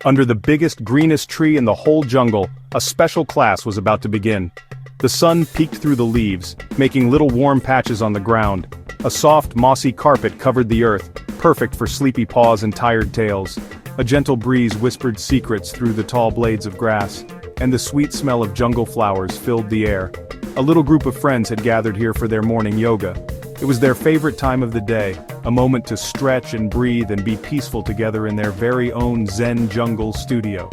Under the biggest, greenest tree in the whole jungle, a special class was about to begin. The sun peeked through the leaves, making little warm patches on the ground. A soft, mossy carpet covered the earth, perfect for sleepy paws and tired tails. A gentle breeze whispered secrets through the tall blades of grass, and the sweet smell of jungle flowers filled the air. A little group of friends had gathered here for their morning yoga. It was their favorite time of the day, a moment to stretch and breathe and be peaceful together in their very own Zen Jungle Studio.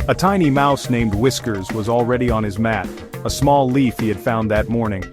A tiny mouse named Whiskers was already on his mat, a small leaf he had found that morning.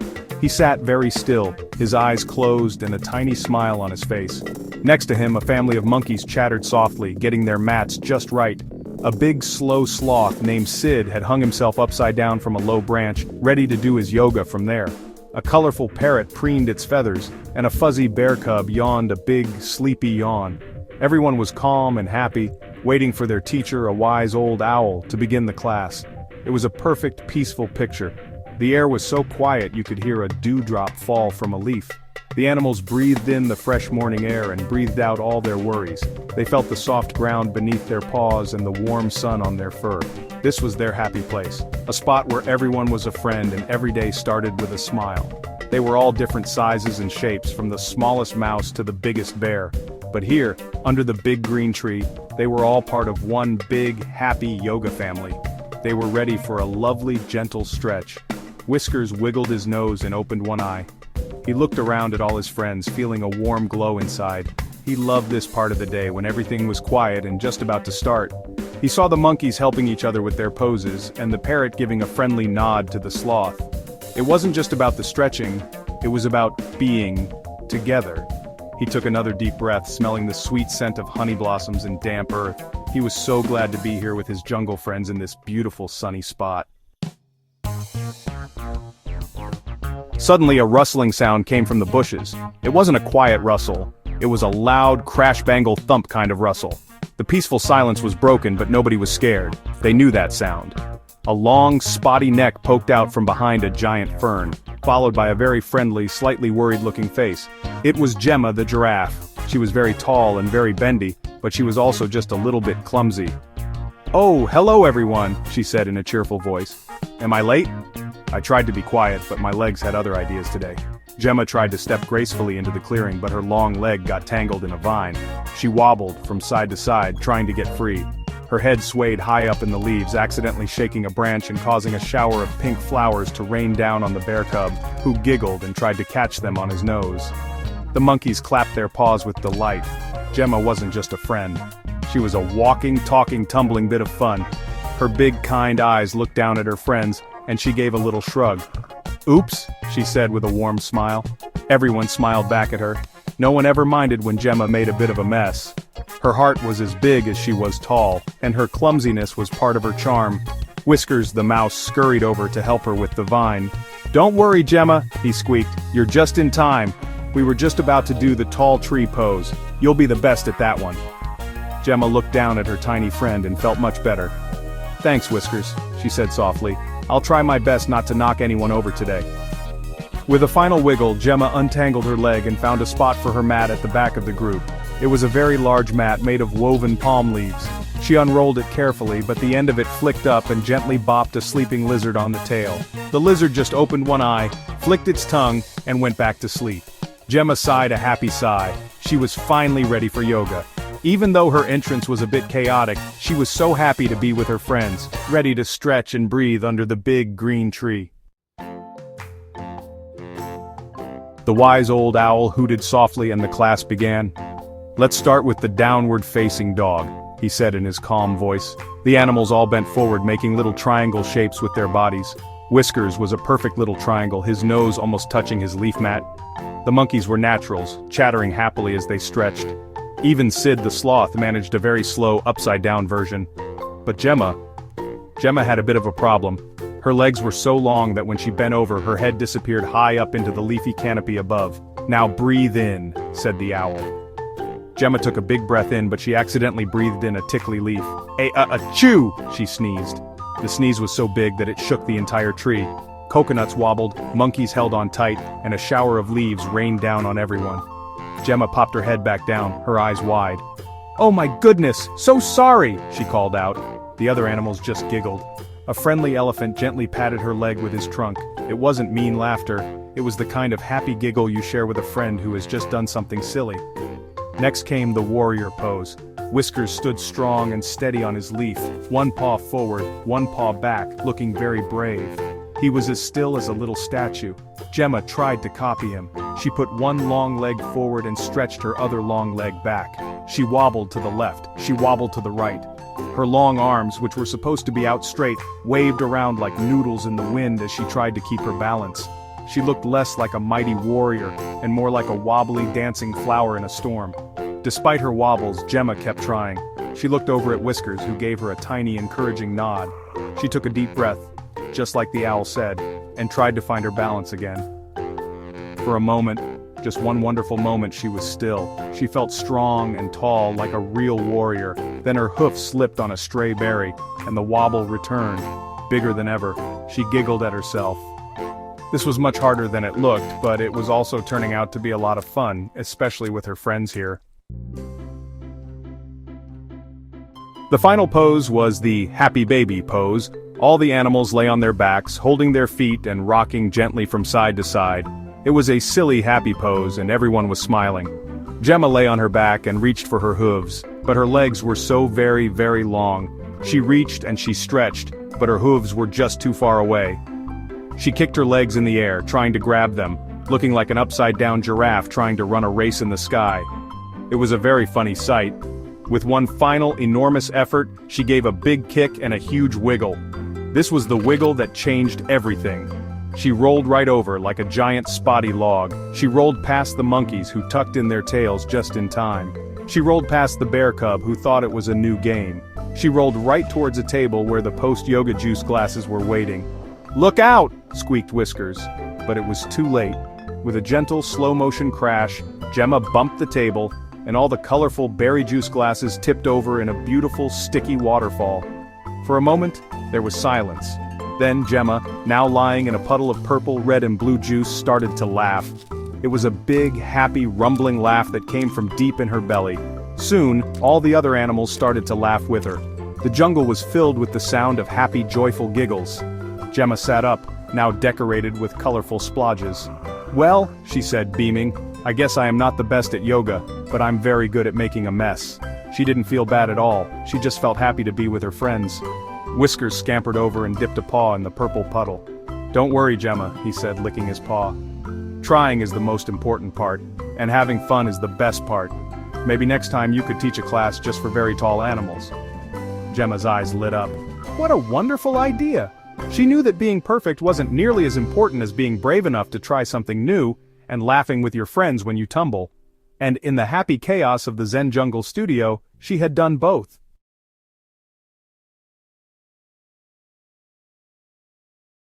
He sat very still, his eyes closed and a tiny smile on his face. Next to him, a family of monkeys chattered softly, getting their mats just right. A big, slow sloth named Sid had hung himself upside down from a low branch, ready to do his yoga from there. A colorful parrot preened its feathers, and a fuzzy bear cub yawned a big, sleepy yawn. Everyone was calm and happy, waiting for their teacher, a wise old owl, to begin the class. It was a perfect, peaceful picture. The air was so quiet you could hear a dewdrop fall from a leaf. The animals breathed in the fresh morning air and breathed out all their worries. They felt the soft ground beneath their paws and the warm sun on their fur. This was their happy place, a spot where everyone was a friend and every day started with a smile. They were all different sizes and shapes, from the smallest mouse to the biggest bear. But here, under the big green tree, they were all part of one big, happy yoga family. They were ready for a lovely, gentle stretch. Whiskers wiggled his nose and opened one eye. He looked around at all his friends, feeling a warm glow inside. He loved this part of the day when everything was quiet and just about to start. He saw the monkeys helping each other with their poses, and the parrot giving a friendly nod to the sloth. It wasn't just about the stretching, it was about being together. He took another deep breath, smelling the sweet scent of honey blossoms and damp earth. He was so glad to be here with his jungle friends in this beautiful sunny spot. Suddenly a rustling sound came from the bushes. It wasn't a quiet rustle. It was a loud, crash-bangle thump kind of rustle. The peaceful silence was broken, but nobody was scared. They knew that sound. A long, spotty neck poked out from behind a giant fern, followed by a very friendly, slightly worried-looking face. It was Gemma the Giraffe. She was very tall and very bendy, but she was also just a little bit clumsy. "Oh, hello everyone," she said in a cheerful voice. "Am I late?" I tried to be quiet, but my legs had other ideas today. Gemma tried to step gracefully into the clearing, but her long leg got tangled in a vine. She wobbled from side to side, trying to get free. Her head swayed high up in the leaves, accidentally shaking a branch and causing a shower of pink flowers to rain down on the bear cub, who giggled and tried to catch them on his nose. The monkeys clapped their paws with delight. Gemma wasn't just a friend. She was a walking, talking, tumbling bit of fun. Her big, kind eyes looked down at her friends, and she gave a little shrug. "Oops," she said with a warm smile. Everyone smiled back at her. No one ever minded when Gemma made a bit of a mess. Her heart was as big as she was tall, and her clumsiness was part of her charm. Whiskers the mouse scurried over to help her with the vine. "Don't worry, Gemma," he squeaked. "You're just in time. We were just about to do the tall tree pose. You'll be the best at that one." Gemma looked down at her tiny friend and felt much better. "Thanks, Whiskers," she said softly. "I'll try my best not to knock anyone over today." With a final wiggle, Gemma untangled her leg and found a spot for her mat at the back of the group. It was a very large mat made of woven palm leaves. She unrolled it carefully, but the end of it flicked up and gently bopped a sleeping lizard on the tail. The lizard just opened one eye, flicked its tongue, and went back to sleep. Gemma sighed a happy sigh. She was finally ready for yoga. Even though her entrance was a bit chaotic, she was so happy to be with her friends, ready to stretch and breathe under the big green tree. The wise old owl hooted softly and the class began. "Let's start with the downward-facing dog," he said in his calm voice. The animals all bent forward, making little triangle shapes with their bodies. Whiskers was a perfect little triangle, his nose almost touching his leaf mat. The monkeys were naturals, chattering happily as they stretched. Even Sid the sloth managed a very slow upside-down version. But Gemma had a bit of a problem. Her legs were so long that when she bent over, her head disappeared high up into the leafy canopy above. "Now breathe in," said the owl. Gemma took a big breath in, but she accidentally breathed in a tickly leaf. "Achoo!" she sneezed. The sneeze was so big that it shook the entire tree. Coconuts wobbled, monkeys held on tight, and a shower of leaves rained down on everyone. Gemma popped her head back down, her eyes wide. "Oh my goodness, so sorry," she called out. The other animals just giggled. A friendly elephant gently patted her leg with his trunk. It wasn't mean laughter, it was the kind of happy giggle you share with a friend who has just done something silly. Next came the warrior pose. Whiskers stood strong and steady on his leaf, one paw forward, one paw back, looking very brave. He was as still as a little statue. Gemma tried to copy him. She put one long leg forward and stretched her other long leg back. She wobbled to the left, she wobbled to the right. Her long arms, which were supposed to be out straight, waved around like noodles in the wind as she tried to keep her balance. She looked less like a mighty warrior, and more like a wobbly dancing flower in a storm. Despite her wobbles, Gemma kept trying. She looked over at Whiskers, who gave her a tiny encouraging nod. She took a deep breath, just like the owl said, and tried to find her balance again. For a moment, just one wonderful moment, she was still. She felt strong and tall like a real warrior. Then her hoof slipped on a stray berry, and the wobble returned. Bigger than ever, she giggled at herself. This was much harder than it looked, but it was also turning out to be a lot of fun, especially with her friends here. The final pose was the happy baby pose. All the animals lay on their backs, holding their feet and rocking gently from side to side. It was a silly happy pose and everyone was smiling. Gemma lay on her back and reached for her hooves, but her legs were so very, very long. She reached and she stretched, but her hooves were just too far away. She kicked her legs in the air, trying to grab them, looking like an upside-down giraffe trying to run a race in the sky. It was a very funny sight. With one final, enormous effort, she gave a big kick and a huge wiggle. This was the wiggle that changed everything. She rolled right over like a giant spotty log. She rolled past the monkeys who tucked in their tails just in time. She rolled past the bear cub who thought it was a new game. She rolled right towards a table where the post-yoga juice glasses were waiting. "Look out!" squeaked Whiskers. But it was too late. With a gentle, slow-motion crash, Gemma bumped the table, and all the colorful berry juice glasses tipped over in a beautiful, sticky waterfall. For a moment, there was silence. Then Gemma, now lying in a puddle of purple, red and blue juice, started to laugh. It was a big, happy, rumbling laugh that came from deep in her belly. Soon, all the other animals started to laugh with her. The jungle was filled with the sound of happy, joyful giggles. Gemma sat up, now decorated with colorful splodges. "Well," she said, beaming, "I guess I am not the best at yoga, but I'm very good at making a mess." She didn't feel bad at all, she just felt happy to be with her friends. Whiskers scampered over and dipped a paw in the purple puddle. "Don't worry, Gemma," he said, licking his paw. "Trying is the most important part, and having fun is the best part. Maybe next time you could teach a class just for very tall animals." Gemma's eyes lit up. What a wonderful idea! She knew that being perfect wasn't nearly as important as being brave enough to try something new, and laughing with your friends when you tumble. And in the happy chaos of the Zen Jungle Studio, she had done both.